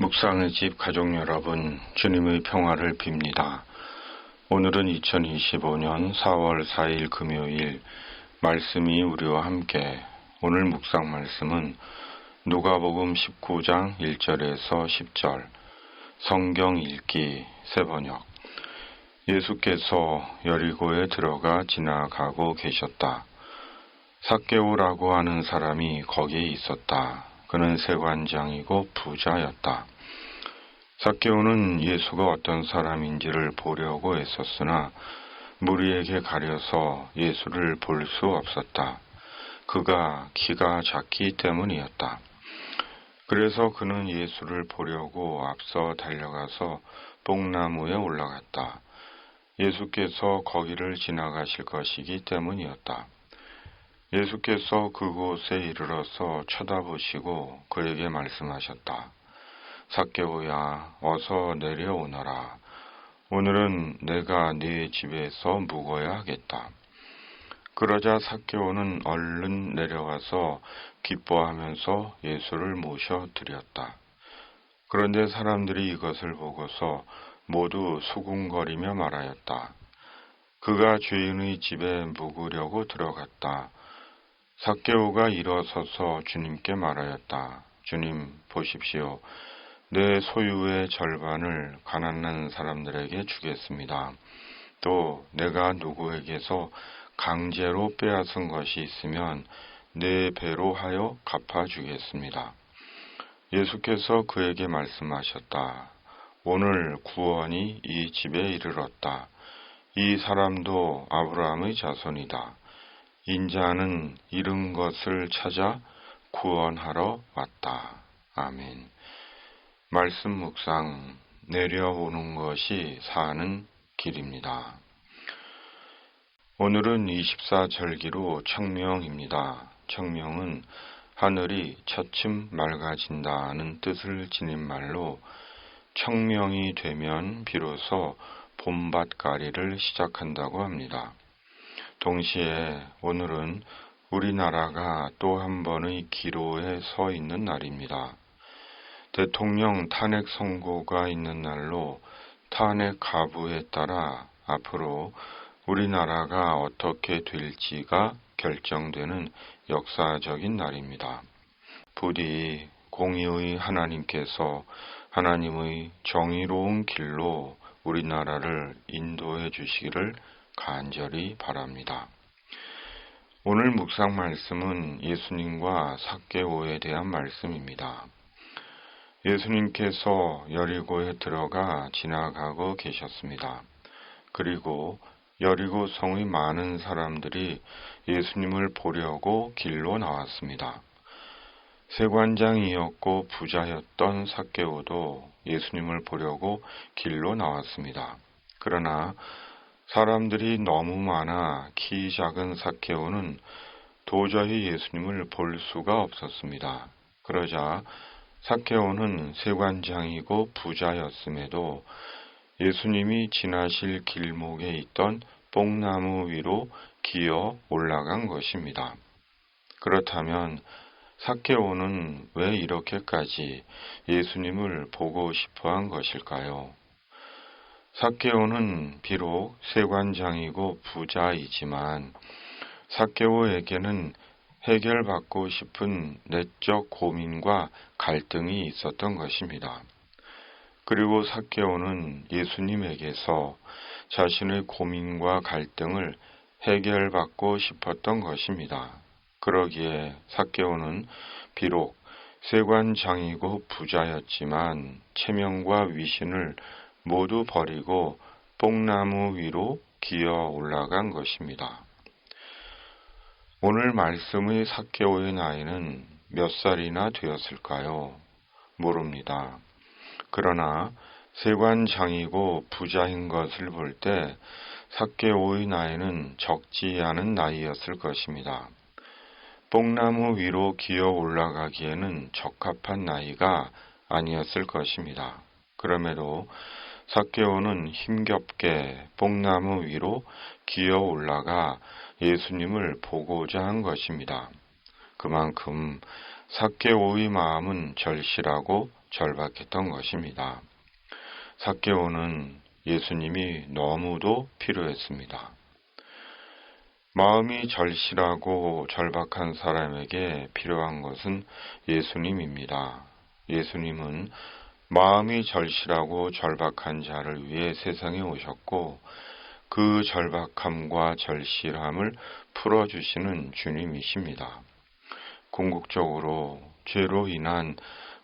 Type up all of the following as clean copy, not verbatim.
묵상의 집 가족 여러분, 주님의 평화를 빕니다. 오늘은 2025년 4월 4일 금요일, 말씀이 우리와 함께. 오늘 묵상 말씀은 누가복음 19장 1절에서 10절, 성경 읽기 새번역. 예수께서 여리고에 들어가 지나가고 계셨다. 삭개오라고 하는 사람이 거기에 있었다. 그는 세관장이고 부자였다. 삭개오는 예수가 어떤 사람인지를 보려고 애썼으나 무리에게 가려서 예수를 볼 수 없었다. 그가 키가 작기 때문이었다. 그래서 그는 예수를 보려고 앞서 달려가서 뽕나무에 올라갔다. 예수께서 거기를 지나가실 것이기 때문이었다. 예수께서 그곳에 이르러서 쳐다보시고 그에게 말씀하셨다. 삭개오야, 어서 내려오너라. 오늘은 내가 네 집에서 묵어야 하겠다. 그러자 삭개오는 얼른 내려와서 기뻐하면서 예수를 모셔드렸다. 그런데 사람들이 이것을 보고서 모두 수군거리며 말하였다. 그가 주인의 집에 묵으려고 들어갔다. 삭개오가 일어서서 주님께 말하였다. 주님, 보십시오. 내 소유의 절반을 가난한 사람들에게 주겠습니다. 또 내가 누구에게서 강제로 빼앗은 것이 있으면 네 배로 하여 갚아주겠습니다. 예수께서 그에게 말씀하셨다. 오늘 구원이 이 집에 이르렀다. 이 사람도 아브라함의 자손이다. 인자는 잃은 것을 찾아 구원하러 왔다. 아멘. 말씀 묵상, 내려오는 것이 사는 길입니다. 오늘은 24절기로 청명입니다. 청명은 하늘이 차츰 맑아진다는 뜻을 지닌 말로 청명이 되면 비로소 봄밭가리를 시작한다고 합니다. 동시에 오늘은 우리나라가 또 한 번의 기로에 서 있는 날입니다. 대통령 탄핵 선고가 있는 날로 탄핵 가부에 따라 앞으로 우리나라가 어떻게 될지가 결정되는 역사적인 날입니다. 부디 공의의 하나님께서 하나님의 정의로운 길로 우리나라를 인도해 주시기를 간절히 바랍니다. 오늘 묵상 말씀은 예수님과 삭개오에 대한 말씀입니다. 예수님께서 여리고에 들어가 지나가고 계셨습니다. 그리고 여리고 성의 많은 사람들이 예수님을 보려고 길로 나왔습니다. 세관장이었고 부자였던 삭개오도 예수님을 보려고 길로 나왔습니다. 그러나 사람들이 너무 많아 키 작은 삭개오는 도저히 예수님을 볼 수가 없었습니다. 그러자 삭개오는 세관장이고 부자였음에도 예수님이 지나실 길목에 있던 뽕나무 위로 기어 올라간 것입니다. 그렇다면 삭개오는 왜 이렇게까지 예수님을 보고 싶어 한 것일까요? 삭개오는 비록 세관장이고 부자이지만 삭개오에게는 해결받고 싶은 내적 고민과 갈등이 있었던 것입니다. 그리고 삭개오는 예수님에게서 자신의 고민과 갈등을 해결받고 싶었던 것입니다. 그러기에 삭개오는 비록 세관장이고 부자였지만 체면과 위신을 모두 버리고 뽕나무 위로 기어 올라간 것입니다. 오늘 말씀의 삭개오의 나이는 몇 살이나 되었을까요? 모릅니다. 그러나 세관장이고 부자인 것을 볼 때 삭개오의 나이는 적지 않은 나이였을 것입니다. 뽕나무 위로 기어 올라가기에는 적합한 나이가 아니었을 것입니다. 그럼에도 삭개오는 힘겹게 뽕나무 위로 기어 올라가 예수님을 보고자 한 것입니다. 그만큼 삭개오의 마음은 절실하고 절박했던 것입니다. 삭개오는 예수님이 너무도 필요했습니다. 마음이 절실하고 절박한 사람에게 필요한 것은 예수님입니다. 예수님은 마음이 절실하고 절박한 자를 위해 세상에 오셨고 그 절박함과 절실함을 풀어주시는 주님이십니다. 궁극적으로 죄로 인한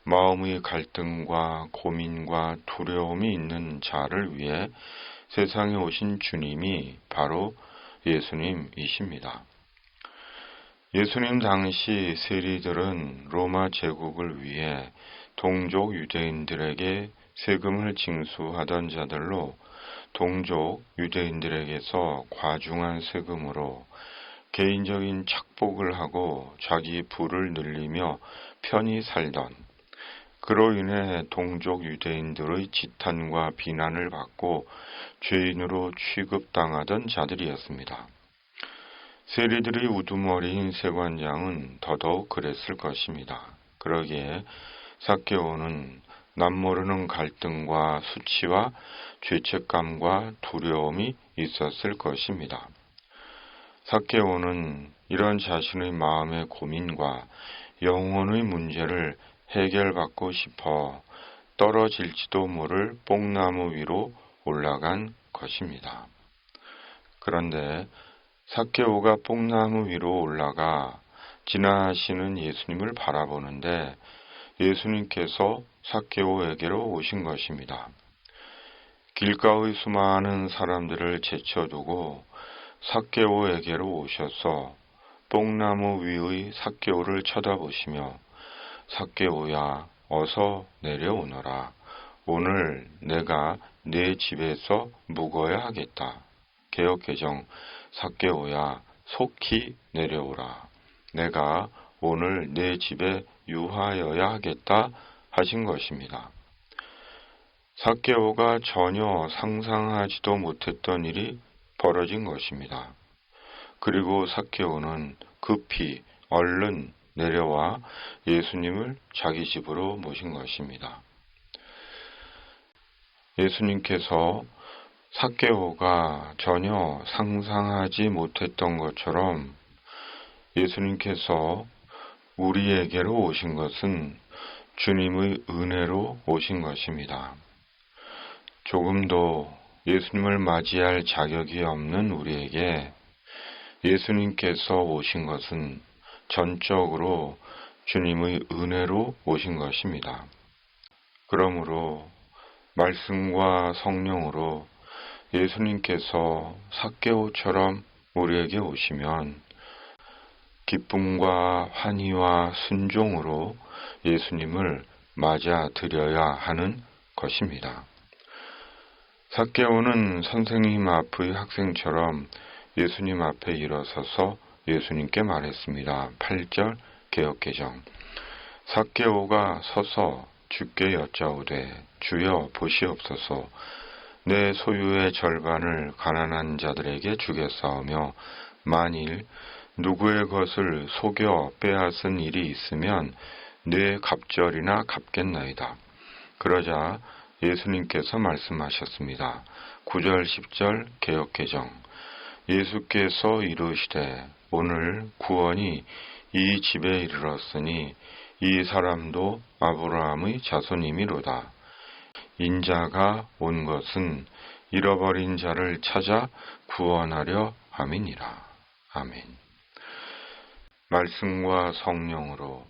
마음의 갈등과 고민과 두려움이 있는 자를 위해 세상에 오신 주님이 바로 예수님이십니다. 예수님 당시 세리들은 로마 제국을 위해 동족 유대인들에게 세금을 징수하던 자들로 동족 유대인들에게서 과중한 세금으로 개인적인 착복을 하고 자기 부를 늘리며 편히 살던, 그로 인해 동족 유대인들의 지탄과 비난을 받고 죄인으로 취급당하던 자들이었습니다. 세리들의 우두머리인 세관장은 더더욱 그랬을 것입니다. 그러기에 삭개오는 남모르는 갈등과 수치와 죄책감과 두려움이 있었을 것입니다. 삭개오는 이런 자신의 마음의 고민과 영혼의 문제를 해결받고 싶어 떨어질지도 모를 뽕나무 위로 올라간 것입니다. 그런데 삭개오가 뽕나무 위로 올라가 지나시는 예수님을 바라보는데 예수님께서 삭개오에게로 오신 것입니다. 길가의 수많은 사람들을 제쳐두고 삭개오에게로 오셔서 뽕나무 위의 삭개오를 쳐다보시며 삭개오야 어서 내려오너라. 오늘 내가 네 집에서 묵어야 하겠다. 개역개정 삭개오야 속히 내려오라. 내가 오늘 네 집에 유하여야 하겠다 하신 것입니다. 삭개오가 전혀 상상하지도 못했던 일이 벌어진 것입니다. 그리고 삭개오는 급히 얼른 내려와 예수님을 자기 집으로 모신 것입니다. 예수님께서 삭개오가 전혀 상상하지 못했던 것처럼 예수님께서 우리에게로 오신 것은 주님의 은혜로 오신 것입니다. 조금도 예수님을 맞이할 자격이 없는 우리에게 예수님께서 오신 것은 전적으로 주님의 은혜로 오신 것입니다. 그러므로 말씀과 성령으로 예수님께서 삭개오처럼 우리에게 오시면 기쁨과 환희와 순종으로 예수님을 맞아들여야 하는 것입니다. 삭개오는 선생님 앞의 학생처럼 예수님 앞에 일어서서 예수님께 말했습니다. 8절 개역개정 삭개오가 서서 주께 여짜오되 주여 보시옵소서 내 소유의 절반을 가난한 자들에게 주겠사오며 만일 누구의 것을 속여 빼앗은 일이 있으면 내 갑절이나 갚겠나이다. 그러자 예수님께서 말씀하셨습니다. 9절 10절 개역개정 예수께서 이르시되 오늘 구원이 이 집에 이르렀으니 이 사람도 아브라함의 자손이미로다. 인자가 온 것은 잃어버린 자를 찾아 구원하려 함이니라. 아멘. 말씀과 성령으로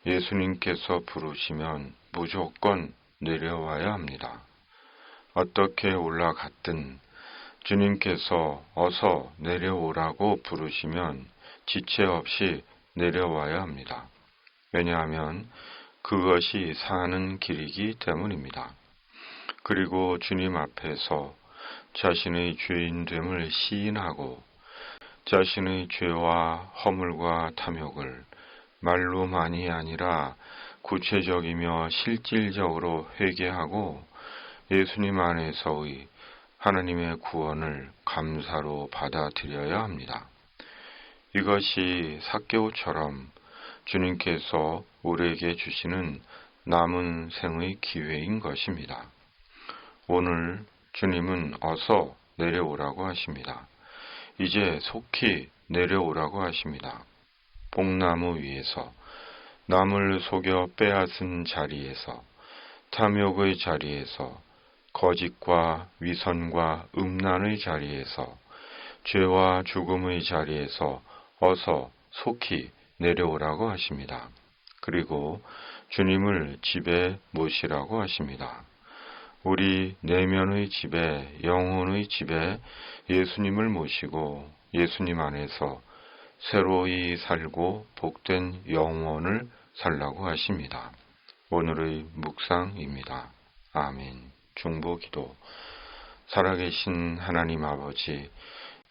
예수님께서 부르시면 무조건 내려와야 합니다. 어떻게 올라갔든 주님께서 어서 내려오라고 부르시면 지체 없이 내려와야 합니다. 왜냐하면 그것이 사는 길이기 때문입니다. 그리고 주님 앞에서 자신의 죄인됨을 시인하고 자신의 죄와 허물과 탐욕을 말로만이 아니라 구체적이며 실질적으로 회개하고 예수님 안에서의 하나님의 구원을 감사로 받아들여야 합니다. 이것이 삭개오처럼 주님께서 우리에게 주시는 남은 생의 기회인 것입니다. 오늘 주님은 어서 내려오라고 하십니다. 이제 속히 내려오라고 하십니다. 복나무 위에서, 남을 속여 빼앗은 자리에서, 탐욕의 자리에서, 거짓과 위선과 음란의 자리에서, 죄와 죽음의 자리에서 어서 속히 내려오라고 하십니다. 그리고 주님을 집에 모시라고 하십니다. 우리 내면의 집에, 영혼의 집에 예수님을 모시고 예수님 안에서 새로이 살고 복된 영혼을 살라고 하십니다. 오늘의 묵상입니다. 아멘. 중보기도. 살아계신 하나님 아버지,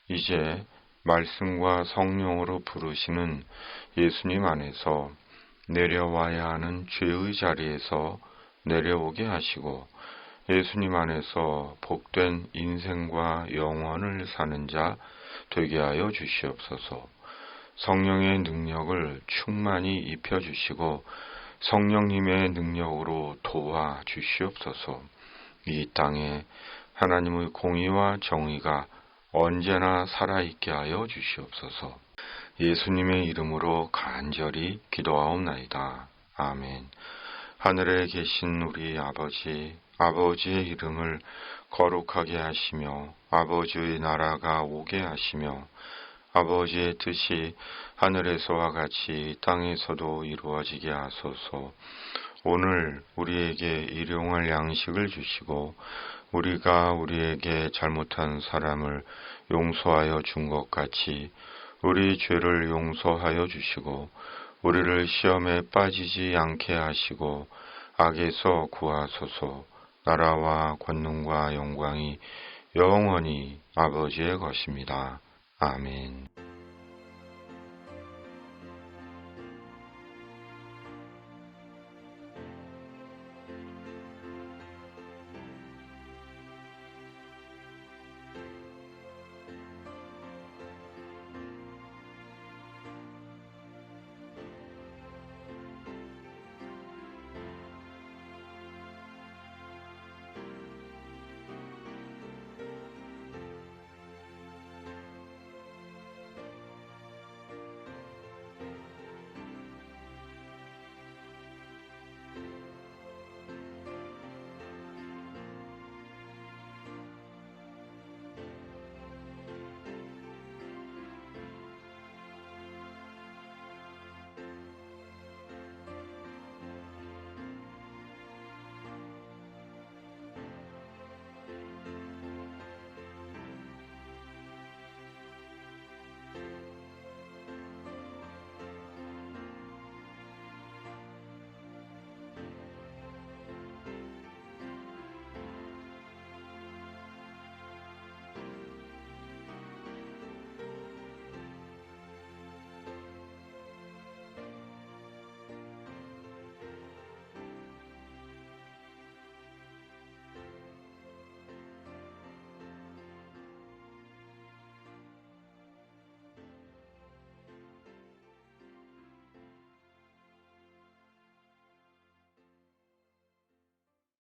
이제 말씀과 성령으로 부르시는 예수님 안에서 내려와야 하는 죄의 자리에서 내려오게 하시고 예수님 안에서 복된 인생과 영원을 사는 자 되게 하여 주시옵소서. 성령의 능력을 충만히 입혀주시고 성령님의 능력으로 도와 주시옵소서. 이 땅에 하나님의 공의와 정의가 언제나 살아있게 하여 주시옵소서. 예수님의 이름으로 간절히 기도하옵나이다. 아멘. 하늘에 계신 우리 아버지, 아버지의 이름을 거룩하게 하시며 아버지의 나라가 오게 하시며 아버지의 뜻이 하늘에서와 같이 땅에서도 이루어지게 하소서. 오늘 우리에게 일용할 양식을 주시고 우리가 우리에게 잘못한 사람을 용서하여 준 것 같이 우리 죄를 용서하여 주시고 우리를 시험에 빠지지 않게 하시고 악에서 구하소서. 나라와 권능과 영광이 영원히 아버지의 것입니다. 아멘.